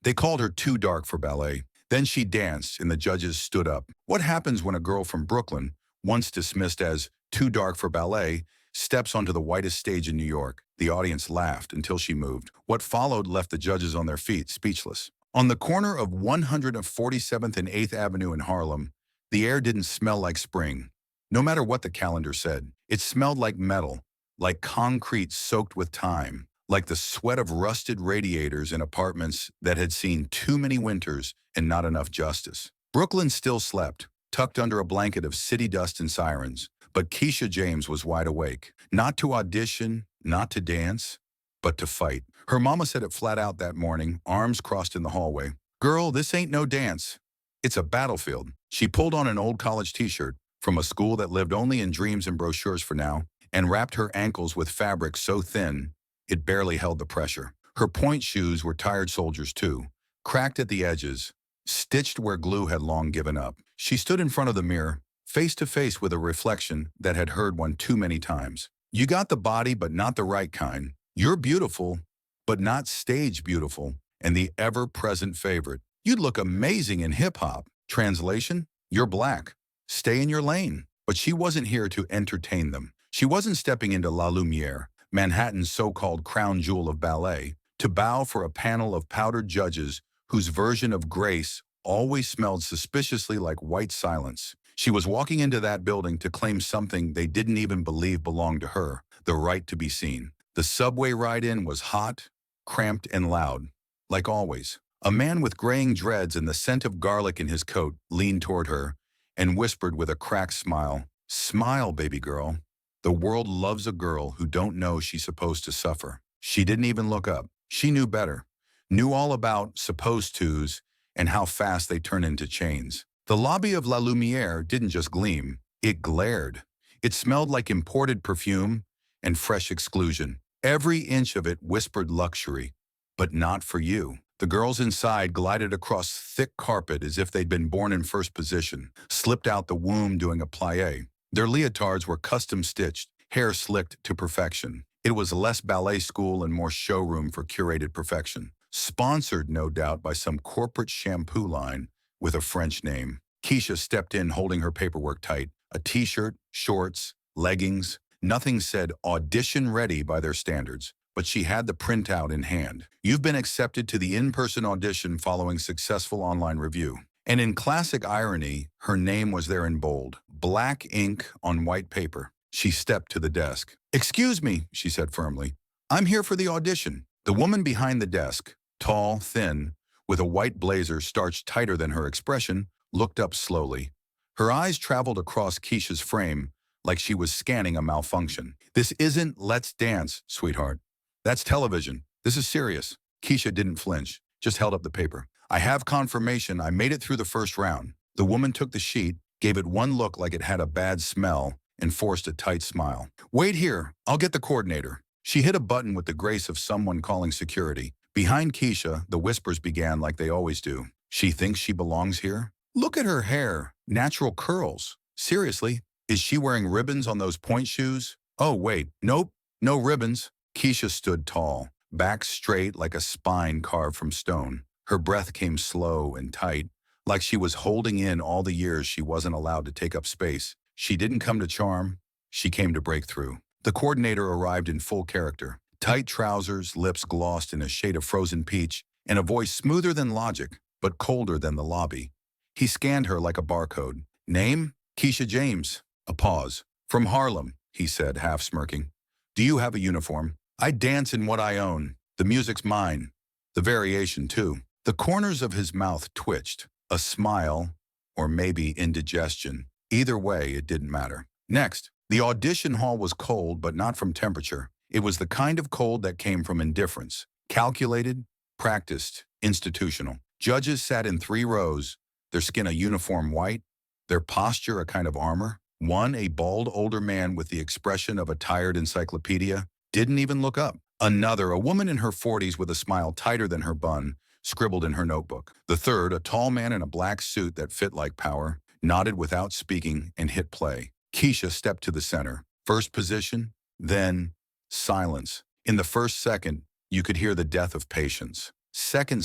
They called her too dark for ballet. Then she danced, and the judges stood up. What happens when a girl from Brooklyn, once dismissed as too dark for ballet, steps onto the whitest stage in New York? The audience laughed until she moved. What followed left the judges on their feet, speechless. On the corner of 147th and 8th Avenue in Harlem, the air didn't smell like spring. No matter what the calendar said, it smelled like metal, like concrete soaked with time, like the sweat of rusted radiators in apartments that had seen too many winters and not enough justice. Brooklyn still slept, tucked under a blanket of city dust and sirens, but Keisha James was wide awake, not to audition, not to dance, but to fight. Her mama said it flat out that morning, arms crossed in the hallway. "Girl, this ain't no dance. It's a battlefield." She pulled on an old college t-shirt from a school that lived only in dreams and brochures for now, and wrapped her ankles with fabric so thin it barely held the pressure. Her point shoes were tired soldiers too, cracked at the edges, stitched where glue had long given up. She stood in front of the mirror, face to face with a reflection that had heard one too many times. "You got the body, but not the right kind. You're beautiful, but not stage beautiful." And the ever-present favorite, "You'd look amazing in hip-hop." Translation, "You're black. Stay in your lane." But she wasn't here to entertain them. She wasn't stepping into La Lumiere, Manhattan's so-called crown jewel of ballet, to bow for a panel of powdered judges whose version of grace always smelled suspiciously like white silence. She was walking into that building to claim something they didn't even believe belonged to her, the right to be seen. The subway ride-in was hot, cramped, and loud, like always. A man with graying dreads and the scent of garlic in his coat leaned toward her and whispered with a cracked smile, "Smile, baby girl. The world loves a girl who don't know she's supposed to suffer." She didn't even look up. She knew better. Knew all about supposed tos and how fast they turn into chains. The lobby of La Lumiere didn't just gleam, it glared. It smelled like imported perfume and fresh exclusion. Every inch of it whispered luxury, but not for you. The girls inside glided across thick carpet as if they'd been born in first position, slipped out the womb doing a plie. Their leotards were custom-stitched, hair slicked to perfection. It was less ballet school and more showroom for curated perfection. Sponsored, no doubt, by some corporate shampoo line with a French name. Keisha stepped in holding her paperwork tight. A t-shirt, shorts, leggings. Nothing said audition ready by their standards, but she had the printout in hand. "You've been accepted to the in-person audition following successful online review." And in classic irony, her name was there in bold, black ink on white paper. She stepped to the desk. "Excuse me," she said firmly. "I'm here for the audition." The woman behind the desk, tall, thin, with a white blazer starched tighter than her expression, looked up slowly. Her eyes traveled across Keisha's frame like she was scanning a malfunction. "This isn't Let's Dance, sweetheart. That's television. This is serious." Keisha didn't flinch, just held up the paper. "I have confirmation I made it through the first round." The woman took the sheet, gave it one look like it had a bad smell, and forced a tight smile. "Wait here, I'll get the coordinator." She hit a button with the grace of someone calling security. Behind Keisha, the whispers began like they always do. "She thinks she belongs here? Look at her hair, natural curls. Seriously, is she wearing ribbons on those point shoes? Oh, wait, nope, no ribbons." Keisha stood tall, back straight like a spine carved from stone. Her breath came slow and tight, like she was holding in all the years she wasn't allowed to take up space. She didn't come to charm, she came to break through. The coordinator arrived in full character. Tight trousers, lips glossed in a shade of frozen peach, and a voice smoother than logic, but colder than the lobby. He scanned her like a barcode. "Name? Keisha James." A pause. "From Harlem," he said, half smirking. "Do you have a uniform? I dance in what I own. The music's mine. The variation, too." The corners of his mouth twitched. A smile, or maybe indigestion. Either way, it didn't matter. Next, the audition hall was cold, but not from temperature. It was the kind of cold that came from indifference. Calculated, practiced, institutional. Judges sat in 3 rows, their skin a uniform white, their posture a kind of armor. One, a bald older man with the expression of a tired encyclopedia, didn't even look up. Another, a woman in her 40s with a smile tighter than her bun, scribbled in her notebook. The third, a tall man in a black suit that fit like power, nodded without speaking and hit play. Keisha stepped to the center. First position, then silence. In the first second, you could hear the death of patience. Second,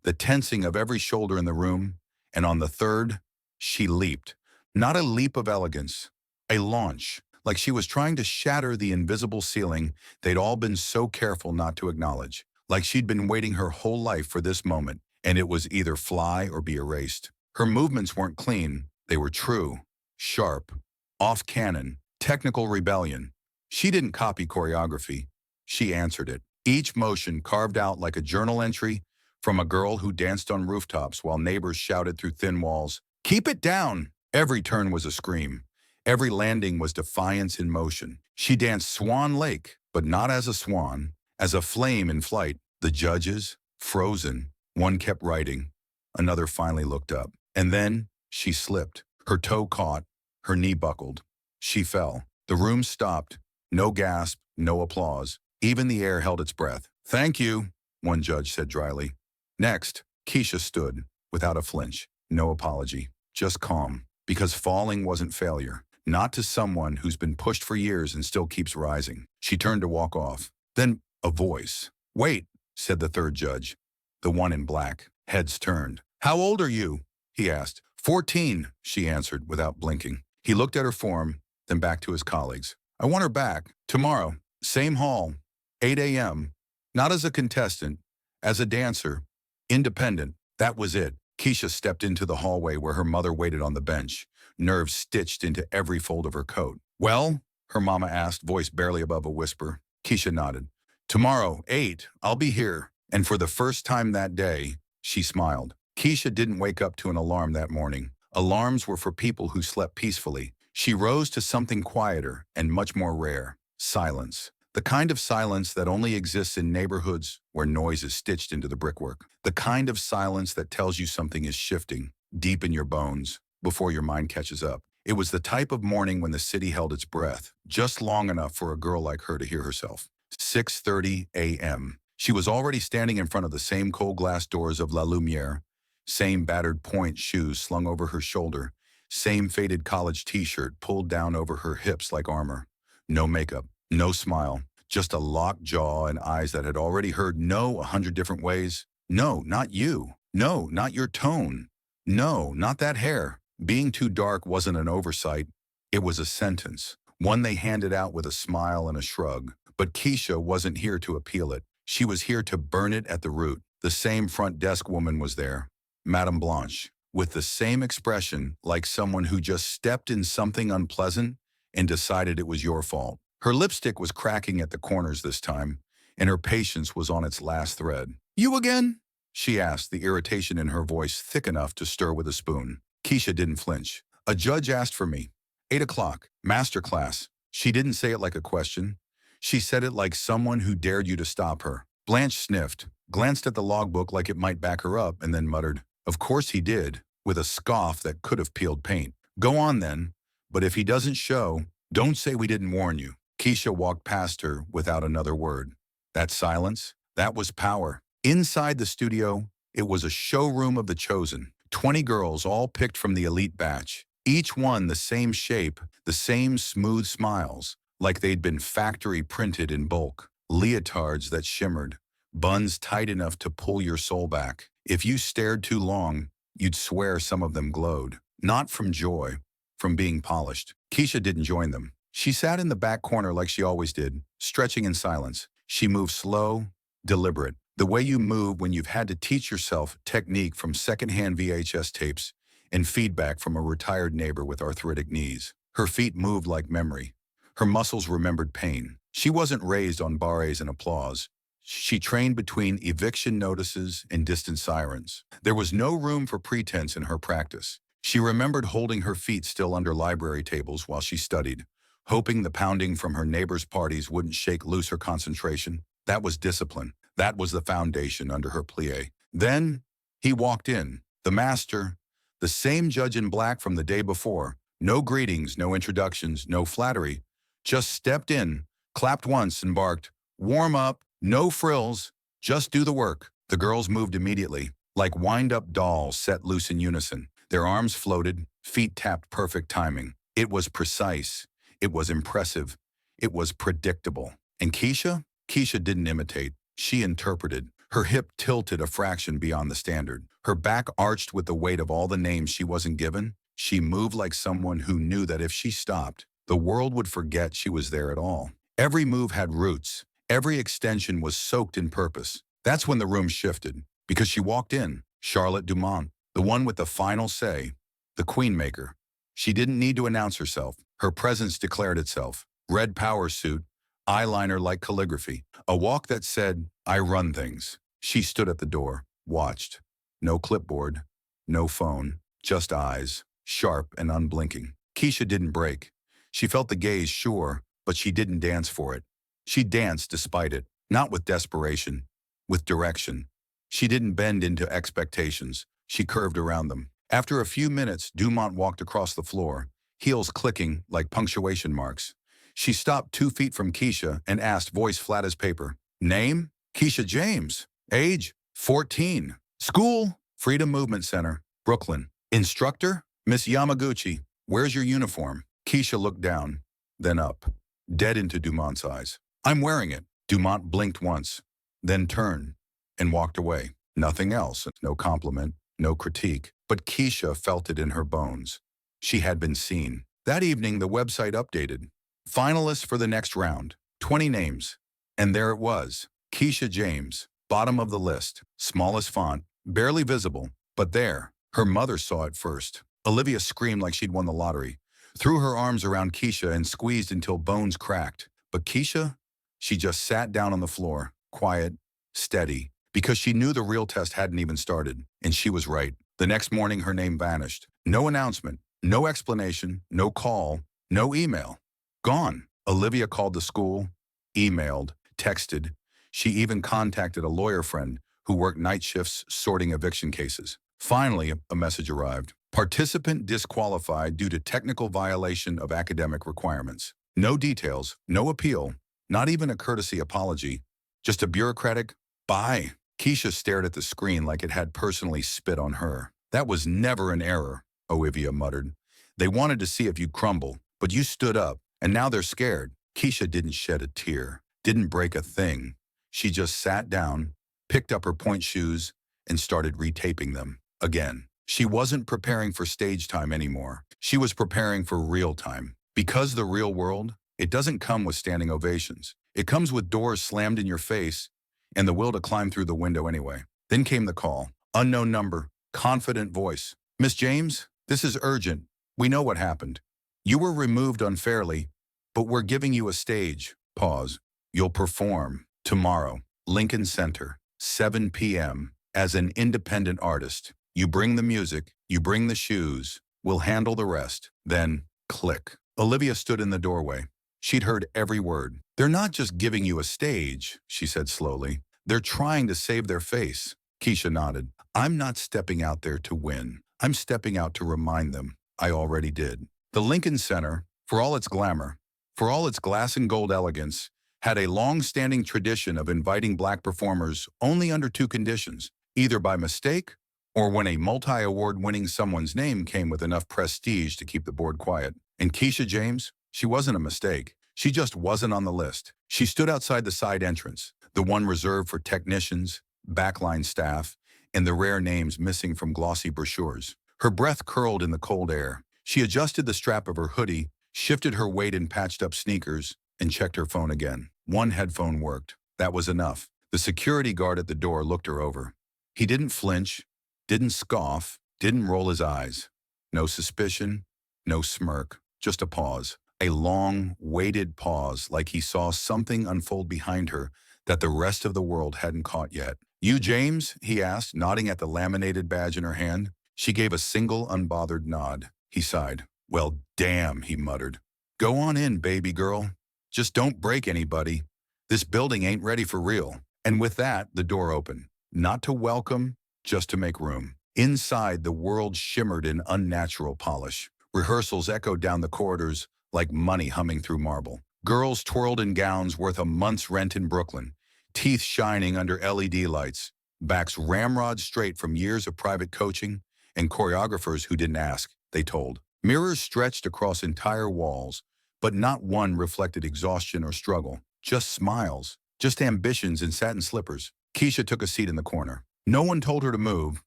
the tensing of every shoulder in the room, and on the third, she leaped. Not a leap of elegance, a launch, like she was trying to shatter the invisible ceiling they'd all been so careful not to acknowledge, like she'd been waiting her whole life for this moment, and it was either fly or be erased. Her movements weren't clean, they were true, sharp, off-canon, technical rebellion. She didn't copy choreography, she answered it. Each motion carved out like a journal entry from a girl who danced on rooftops while neighbors shouted through thin walls, "Keep it down!" Every turn was a scream. Every landing was defiance in motion. She danced Swan Lake, but not as a swan, as a flame in flight. The judges, frozen, one kept writing. Another finally looked up. And then she slipped. Her toe caught. Her knee buckled. She fell. The room stopped. No gasp, no applause. Even the air held its breath. "Thank you," one judge said dryly. Next, Keisha stood, without a flinch. No apology, just calm. Because falling wasn't failure. Not to someone who's been pushed for years and still keeps rising. She turned to walk off. Then a voice. "Wait," said the third judge, the one in black. Heads turned. "How old are you?" he asked. 14, she answered without blinking. He looked at her form, then back to his colleagues. "I want her back. Tomorrow. Same hall. 8 a.m. Not as a contestant, as a dancer. Independent." That was it. Keisha stepped into the hallway where her mother waited on the bench, nerves stitched into every fold of her coat. "Well?" her mama asked, voice barely above a whisper. Keisha nodded. "Tomorrow, 8, I'll be here." And for the first time that day, she smiled. Keisha didn't wake up to an alarm that morning. Alarms were for people who slept peacefully. She rose to something quieter and much more rare. Silence. The kind of silence that only exists in neighborhoods where noise is stitched into the brickwork. The kind of silence that tells you something is shifting, deep in your bones, before your mind catches up. It was the type of morning when the city held its breath, just long enough for a girl like her to hear herself. 6:30 a.m. She was already standing in front of the same cold glass doors of La Lumiere, same battered point shoes slung over her shoulder, same faded college t-shirt pulled down over her hips like armor. No makeup, no smile, just a locked jaw and eyes that had already heard no 100 different ways. "No, not you. No, not your tone. No, not that hair." Being too dark wasn't an oversight. It was a sentence, one they handed out with a smile and a shrug. But Keisha wasn't here to appeal it. She was here to burn it at the root. The same front desk woman was there, Madame Blanche, with the same expression, like someone who just stepped in something unpleasant and decided it was your fault. Her lipstick was cracking at the corners this time, and her patience was on its last thread. "You again?" she asked, the irritation in her voice thick enough to stir with a spoon. Keisha didn't flinch. "A judge asked for me. 8 o'clock. Master class." She didn't say it like a question. She said it like someone who dared you to stop her. Blanche sniffed, glanced at the logbook like it might back her up, and then muttered, "Of course he did," with a scoff that could have peeled paint. "Go on then. But if he doesn't show, don't say we didn't warn you." Keisha walked past her without another word. That silence, that was power. Inside the studio, it was a showroom of the chosen. 20 girls, all picked from the elite batch. Each one the same shape, the same smooth smiles, like they'd been factory printed in bulk. Leotards that shimmered, buns tight enough to pull your soul back. If you stared too long, you'd swear some of them glowed. Not from joy, from being polished. Keisha didn't join them. She sat in the back corner like she always did, stretching in silence. She moved slow, deliberate. The way you move when you've had to teach yourself technique from secondhand VHS tapes and feedback from a retired neighbor with arthritic knees. Her feet moved like memory. Her muscles remembered pain. She wasn't raised on ballets and applause. She trained between eviction notices and distant sirens. There was no room for pretense in her practice. She remembered holding her feet still under library tables while she studied, hoping the pounding from her neighbors' parties wouldn't shake loose her concentration. That was discipline. That was the foundation under her plie. Then he walked in, the master, the same judge in black from the day before. No greetings, no introductions, no flattery. Just stepped in, clapped once and barked, "Warm up, no frills, just do the work." The girls moved immediately, like wind-up dolls set loose in unison. Their arms floated, feet tapped perfect timing. It was precise. It was impressive. It was predictable. And Keisha? Keisha didn't imitate. She interpreted. Her hip tilted a fraction beyond the standard. Her back arched with the weight of all the names she wasn't given. She moved like someone who knew that if she stopped, the world would forget she was there at all. Every move had roots. Every extension was soaked in purpose. That's when the room shifted, because she walked in, Charlotte Dumont, the one with the final say, the queen maker. She didn't need to announce herself. Her presence declared itself. Red power suit, eyeliner like calligraphy, a walk that said, I run things. She stood at the door, watched. No clipboard, no phone, just eyes, sharp and unblinking. Keisha didn't break. She felt the gaze, sure, but she didn't dance for it. She danced despite it, not with desperation, with direction. She didn't bend into expectations. She curved around them. After a few minutes, Dumont walked across the floor, heels clicking like punctuation marks. She stopped 2 feet from Keisha and asked, voice flat as paper, name? Keisha James. Age? 14. School? Freedom Movement Center, Brooklyn. Instructor? Miss Yamaguchi. Where's your uniform? Keisha looked down, then up, dead into Dumont's eyes. I'm wearing it. Dumont blinked once, then turned and walked away. Nothing else, no compliment, no critique. But Keisha felt it in her bones. She had been seen. That evening, the website updated. Finalists for the next round, 20 names. And there it was, Keisha James, bottom of the list, smallest font, barely visible, but there. Her mother saw it first. Olivia screamed like she'd won the lottery, threw her arms around Keisha and squeezed until bones cracked. But Keisha, she just sat down on the floor, quiet, steady, because she knew the real test hadn't even started, and she was right. The next morning, her name vanished. No announcement, no explanation, no call, no email. Gone. Olivia called the school, emailed, texted. She even contacted a lawyer friend who worked night shifts sorting eviction cases. Finally, a message arrived. Participant disqualified due to technical violation of academic requirements. No details, no appeal, not even a courtesy apology, just a bureaucratic bye. Keisha stared at the screen like it had personally spit on her. That was never an error, Olivia muttered. They wanted to see if you'd crumble, but you stood up, and now they're scared. Keisha didn't shed a tear, didn't break a thing. She just sat down, picked up her point shoes, and started retaping them again. She wasn't preparing for stage time anymore. She was preparing for real time. Because the real world, it doesn't come with standing ovations. It comes with doors slammed in your face and the will to climb through the window anyway. Then came the call. Unknown number, confident voice. Miss James, this is urgent. We know what happened. You were removed unfairly, but we're giving you a stage. Pause. You'll perform tomorrow, Lincoln Center, 7 p.m. as an independent artist. You bring the music, you bring the shoes. We'll handle the rest. Then, click. Olivia stood in the doorway. She'd heard every word. They're not just giving you a stage, she said slowly. They're trying to save their face. Keisha nodded. I'm not stepping out there to win. I'm stepping out to remind them. I already did. The Lincoln Center, for all its glamour, for all its glass and gold elegance, had a long-standing tradition of inviting black performers only under 2 conditions, either by mistake or when a multi-award-winning someone's name came with enough prestige to keep the board quiet. And Keisha James, she wasn't a mistake. She just wasn't on the list. She stood outside the side entrance, the one reserved for technicians, backline staff, and the rare names missing from glossy brochures. Her breath curled in the cold air. She adjusted the strap of her hoodie, shifted her weight in patched-up sneakers, and checked her phone again. One headphone worked. That was enough. The security guard at the door looked her over. He didn't flinch, didn't scoff, didn't roll his eyes. No suspicion, no smirk, just a pause. A long, weighted pause, like he saw something unfold behind her that the rest of the world hadn't caught yet. You, James? He asked, nodding at the laminated badge in her hand. She gave a single, unbothered nod. He sighed. Well, damn, he muttered. Go on in, baby girl. Just don't break anybody. This building ain't ready for real. And with that, the door opened. Not to welcome, just to make room. Inside, the world shimmered in unnatural polish. Rehearsals echoed down the corridors like money humming through marble. Girls twirled in gowns worth a month's rent in Brooklyn, teeth shining under LED lights, backs ramrod straight from years of private coaching, and choreographers who didn't ask, they told. Mirrors stretched across entire walls, but not one reflected exhaustion or struggle. Just smiles, just ambitions in satin slippers. Keisha took a seat in the corner. No one told her to move,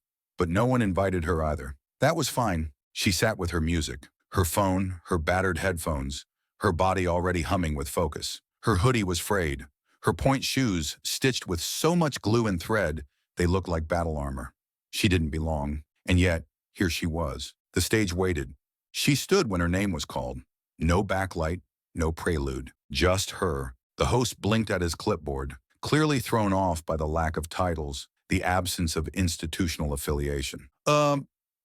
but no one invited her either. That was fine. She sat with her music, her phone, her battered headphones, her body already humming with focus. Her hoodie was frayed, her point shoes stitched with so much glue and thread they looked like battle armor. She didn't belong, and yet here she was. The stage waited. She stood when her name was called. No backlight, no prelude, just her. The host blinked at his clipboard, clearly thrown off by the lack of titles, the absence of institutional affiliation.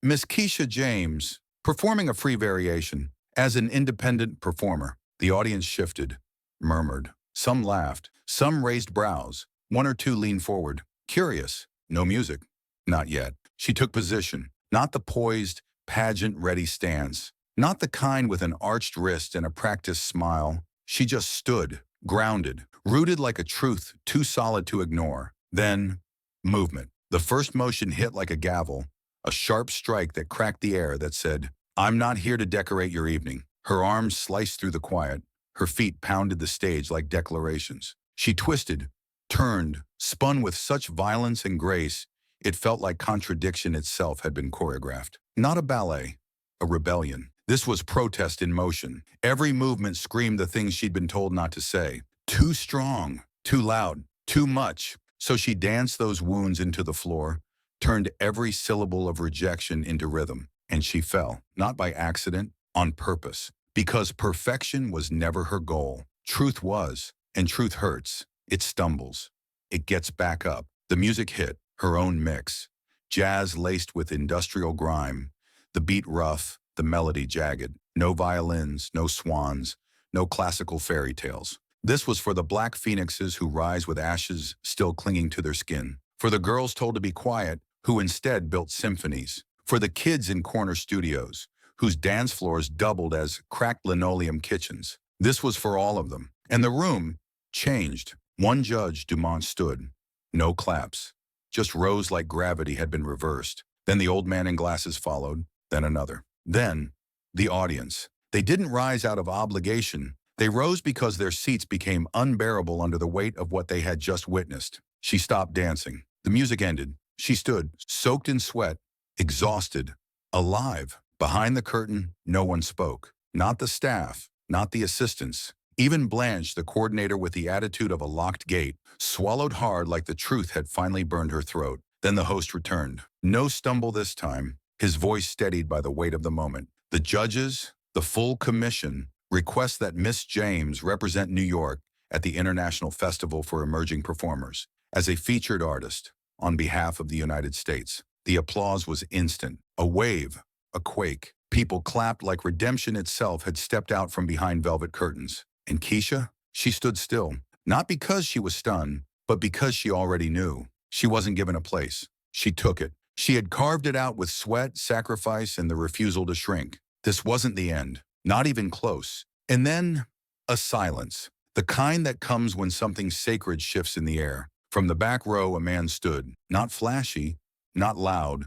Miss Keisha James, performing a free variation, as an independent performer. The audience shifted, murmured. Some laughed, some raised brows. One or two leaned forward, curious. No music. Not yet. She took position, not the poised, pageant-ready stance, not the kind with an arched wrist and a practiced smile. She just stood, grounded, rooted like a truth too solid to ignore. Then, movement. The first motion hit like a gavel, a sharp strike that cracked the air that said, "I'm not here to decorate your evening." Her arms sliced through the quiet. Her feet pounded the stage like declarations. She twisted, turned, spun with such violence and grace, it felt like contradiction itself had been choreographed. Not a ballet, a rebellion. This was protest in motion. Every movement screamed the things she'd been told not to say. Too strong, too loud, too much. So she danced those wounds into the floor, turned every syllable of rejection into rhythm. And she fell, not by accident, on purpose. Because perfection was never her goal. Truth was, and truth hurts. It stumbles. It gets back up. The music hit, her own mix. Jazz laced with industrial grime. The beat rough, the melody jagged. No violins, no swans, no classical fairy tales. This was for the black phoenixes who rise with ashes still clinging to their skin. For the girls told to be quiet, who instead built symphonies. For the kids in corner studios, whose dance floors doubled as cracked linoleum kitchens. This was for all of them. And the room changed. One judge, Dumont, stood. No claps. Just rose like gravity had been reversed. Then the old man in glasses followed, then another. Then, the audience. They didn't rise out of obligation. They rose because their seats became unbearable under the weight of what they had just witnessed. She stopped dancing. The music ended. She stood, soaked in sweat, exhausted, alive. Behind the curtain, no one spoke. Not the staff, not the assistants. Even Blanche, the coordinator with the attitude of a locked gate, swallowed hard like the truth had finally burned her throat. Then the host returned. No stumble this time, his voice steadied by the weight of the moment. The judges, the full commission, request that Miss James represent New York at the International Festival for Emerging Performers as a featured artist on behalf of the United States. The applause was instant, a wave, a quake. People clapped like redemption itself had stepped out from behind velvet curtains. And Keisha? She stood still, not because she was stunned, but because she already knew. She wasn't given a place. She took it. She had carved it out with sweat, sacrifice, and the refusal to shrink. This wasn't the end, not even close. And then, a silence, the kind that comes when something sacred shifts in the air. From the back row, a man stood, not flashy, not loud,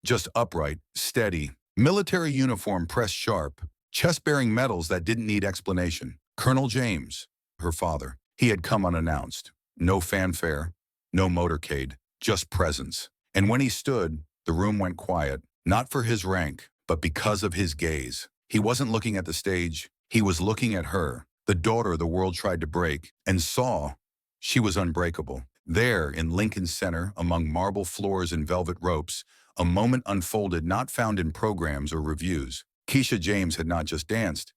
just upright, steady, military uniform pressed sharp, chest-bearing medals that didn't need explanation. Colonel James, her father. He had come unannounced. No fanfare, no motorcade, just presence. And when he stood, the room went quiet, not for his rank, but because of his gaze. He wasn't looking at the stage, he was looking at her, the daughter the world tried to break, and saw she was unbreakable. There, in Lincoln Center, among marble floors and velvet ropes, a moment unfolded not found in programs or reviews. Keisha James had not just danced.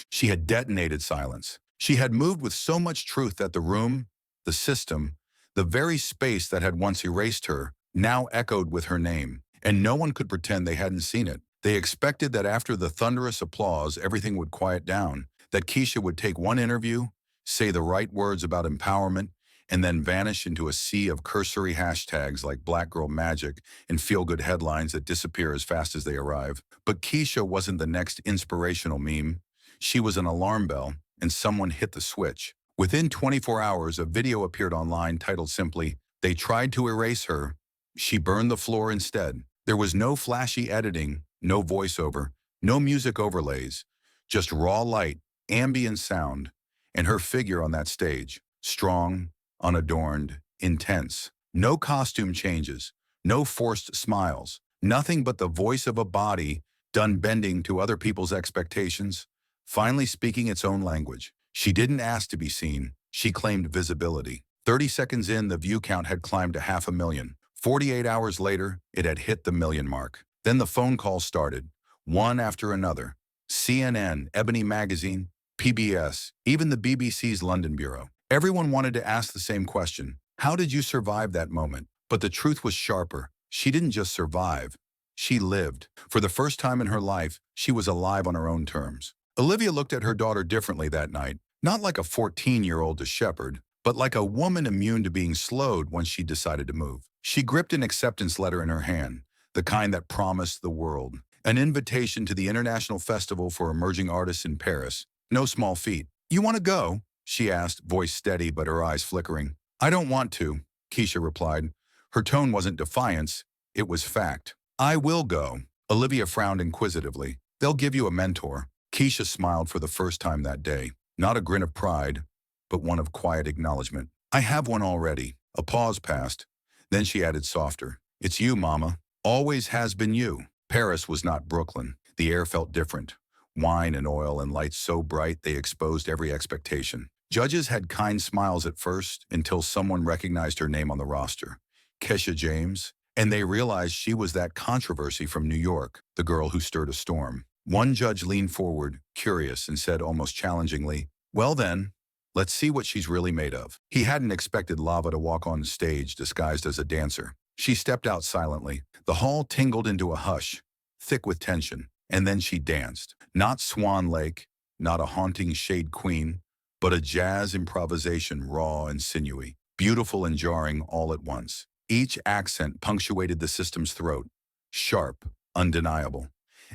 She had detonated silence. She had moved with so much truth that the room, the system, the very space that had once erased her, now echoed with her name. And no one could pretend they hadn't seen it. They expected that after the thunderous applause, everything would quiet down, that Keisha would take one interview, say the right words about empowerment, and then vanish into a sea of cursory hashtags like Black Girl Magic and feel-good headlines that disappear as fast as they arrive. But Keisha wasn't the next inspirational meme. She was an alarm bell, and someone hit the switch. Within 24 hours, a video appeared online titled simply, "They tried to erase her. She burned the floor instead." There was no flashy editing, no voiceover, no music overlays, just raw light, ambient sound, and her figure on that stage, strong, unadorned, intense. No costume changes, no forced smiles, nothing but the voice of a body done bending to other people's expectations, finally speaking its own language. She didn't ask to be seen, she claimed visibility. 30 seconds in, the view count had climbed to 500,000. 48 hours later, it had hit the million mark. Then the phone calls started, one after another. CNN, Ebony Magazine, PBS, even the BBC's London Bureau. Everyone wanted to ask the same question. How did you survive that moment? But the truth was sharper. She didn't just survive. She lived. For the first time in her life, she was alive on her own terms. Olivia looked at her daughter differently that night, not like a 14-year-old to shepherd, but like a woman immune to being slowed once she decided to move. She gripped an acceptance letter in her hand, the kind that promised the world. An invitation to the International Festival for Emerging Artists in Paris. No small feat. You want to go? She asked, voice steady but her eyes flickering. I don't want to, Keisha replied. Her tone wasn't defiance, it was fact. I will go. Olivia frowned inquisitively. They'll give you a mentor. Keisha smiled for the first time that day. Not a grin of pride, but one of quiet acknowledgement. I have one already. A pause passed. Then she added softer. It's you, Mama. Always has been you. Paris was not Brooklyn. The air felt different. Wine and oil and lights so bright they exposed every expectation. Judges had kind smiles at first until someone recognized her name on the roster. Kesha James. And they realized she was that controversy from New York, the girl who stirred a storm. One judge leaned forward, curious, and said almost challengingly, well then, let's see what she's really made of. He hadn't expected Lava to walk on stage disguised as a dancer. She stepped out silently. The hall tingled into a hush, thick with tension, and then she danced. Not Swan Lake, not a haunting shade queen, but a jazz improvisation raw and sinewy, beautiful and jarring all at once. Each accent punctuated the system's throat, sharp, undeniable.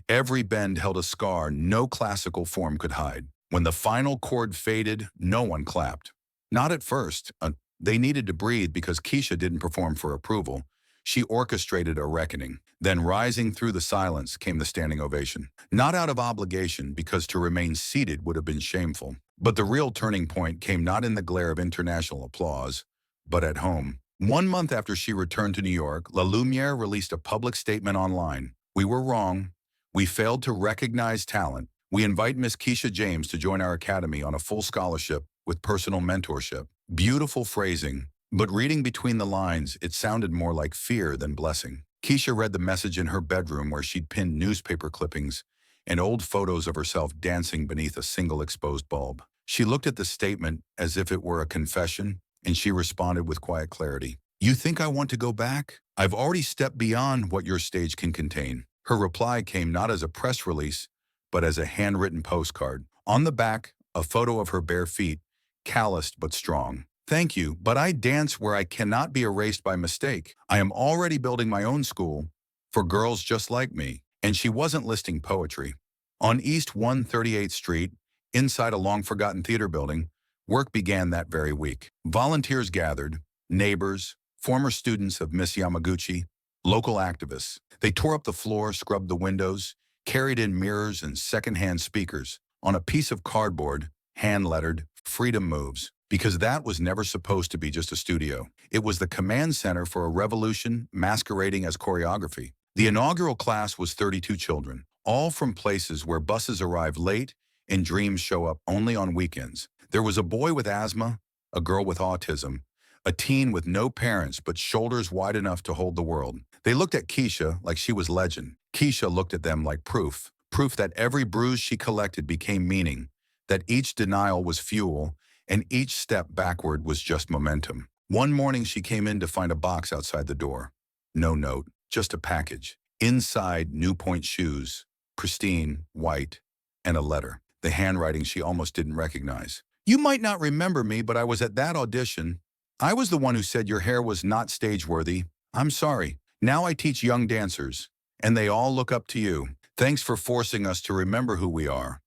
Every bend held a scar no classical form could hide. When the final chord faded, no one clapped. Not at first. They needed to breathe because Keisha didn't perform for approval. She orchestrated a reckoning. Then rising through the silence came the standing ovation. Not out of obligation, because to remain seated would have been shameful. But the real turning point came not in the glare of international applause, but at home. 1 month after she returned to New York, La Lumiere released a public statement online. We were wrong. We failed to recognize talent. We invite Miss Keisha James to join our academy on a full scholarship with personal mentorship. Beautiful phrasing, but reading between the lines, it sounded more like fear than blessing. Keisha read the message in her bedroom where she'd pinned newspaper clippings and old photos of herself dancing beneath a single exposed bulb. She looked at the statement as if it were a confession, and she responded with quiet clarity. You think I want to go back? I've already stepped beyond what your stage can contain. Her reply came not as a press release, but as a handwritten postcard. On the back, a photo of her bare feet, calloused but strong. Thank you, but I dance where I cannot be erased by mistake. I am already building my own school for girls just like me. And she wasn't listing poetry. On East 138th Street, inside a long-forgotten theater building, work began that very week. Volunteers gathered, neighbors, former students of Miss Yamaguchi, local activists. They tore up the floor, scrubbed the windows, carried in mirrors and secondhand speakers. On a piece of cardboard, hand-lettered, Freedom Moves, because that was never supposed to be just a studio. It was the command center for a revolution masquerading as choreography. The inaugural class was 32 children, all from places where buses arrive late and dreams show up only on weekends. There was a boy with asthma, a girl with autism, a teen with no parents but shoulders wide enough to hold the world. They looked at Keisha like she was legend. Keisha looked at them like proof that every bruise she collected became meaning, that each denial was fuel, and each step backward was just momentum. One morning she came in to find a box outside the door. No note, just a package. Inside, New Point shoes, pristine, white, and a letter. The handwriting she almost didn't recognize. You might not remember me, but I was at that audition. I was the one who said your hair was not stage-worthy. I'm sorry. Now I teach young dancers, and they all look up to you. Thanks for forcing us to remember who we are.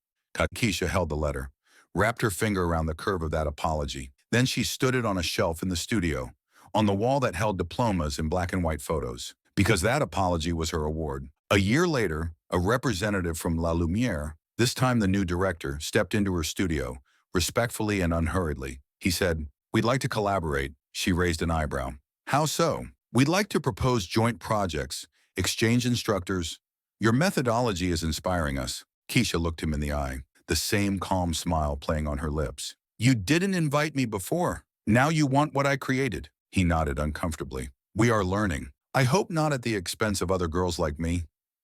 Keisha held the letter, wrapped her finger around the curve of that apology. Then she stood it on a shelf in the studio, on the wall that held diplomas and black and white photos, because that apology was her award. A year later, a representative from La Lumiere, this time the new director, stepped into her studio, respectfully and unhurriedly. He said, "We'd like to collaborate." She raised an eyebrow. How so? We'd like to propose joint projects, exchange instructors. Your methodology is inspiring us. Keisha looked him in the eye, the same calm smile playing on her lips. You didn't invite me before. Now you want what I created. He nodded uncomfortably. We are learning. I hope not at the expense of other girls like me,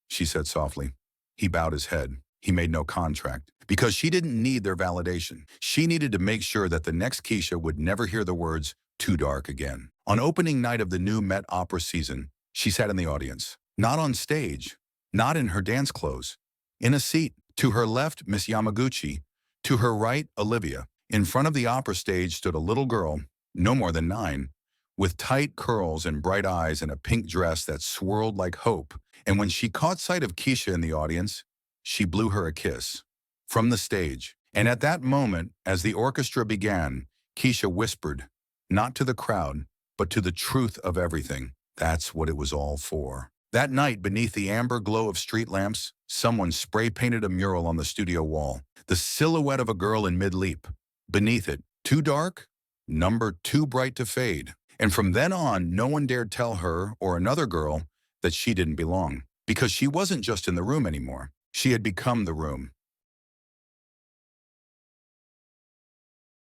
she said softly. He bowed his head. He made no contract, because she didn't need their validation. She needed to make sure that the next Keisha would never hear the words, too dark again. On opening night of the new Met Opera season, she sat in the audience. Not on stage, not in her dance clothes. In a seat, to her left, Miss Yamaguchi, to her right, Olivia. In front of the opera stage stood a little girl, no more than 9, with tight curls and bright eyes and a pink dress that swirled like hope. And when she caught sight of Keisha in the audience, she blew her a kiss. From the stage. And at that moment, as the orchestra began, Keisha whispered, not to the crowd, but to the truth of everything. That's what it was all for. That night, beneath the amber glow of street lamps, someone spray-painted a mural on the studio wall. The silhouette of a girl in mid-leap. Beneath it, too dark? Number too bright to fade. And from then on, no one dared tell her or another girl that she didn't belong. Because she wasn't just in the room anymore. She had become the room.